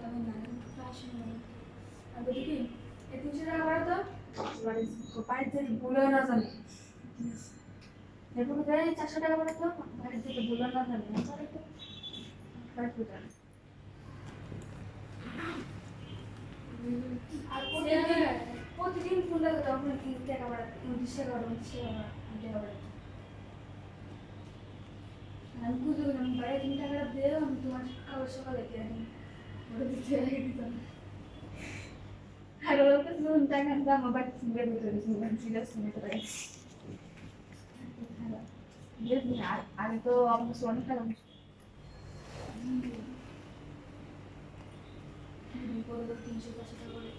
কথা আমি না আসলে আর বলি কি এই 300 টাকা বাড়া তো বাড়িতে ভুলেও না জানি এরপরে দেয় 400 টাকা বাড়া তো বাড়িতে ভুলেও না জানি আর প্রতিদিন ফোন লাগে তখন 3 টাকা বাড়া 29 টাকা বাড়া 29 টাকা বাড়া আমি বুঝতে পারলাম বাইরে 3 টাকা দিয়ে আমি তোমার খাবার সকালে দিয়ে দিই ওটা দিতে রেখে দিতাম আর ওকে শুন টাকা দাম আবার সিঙ্গেল হয়ে গেছে সিরিয়াস নিতে পারি আগে তো আমার অনেক টাকা করে 300 400 টাকা করে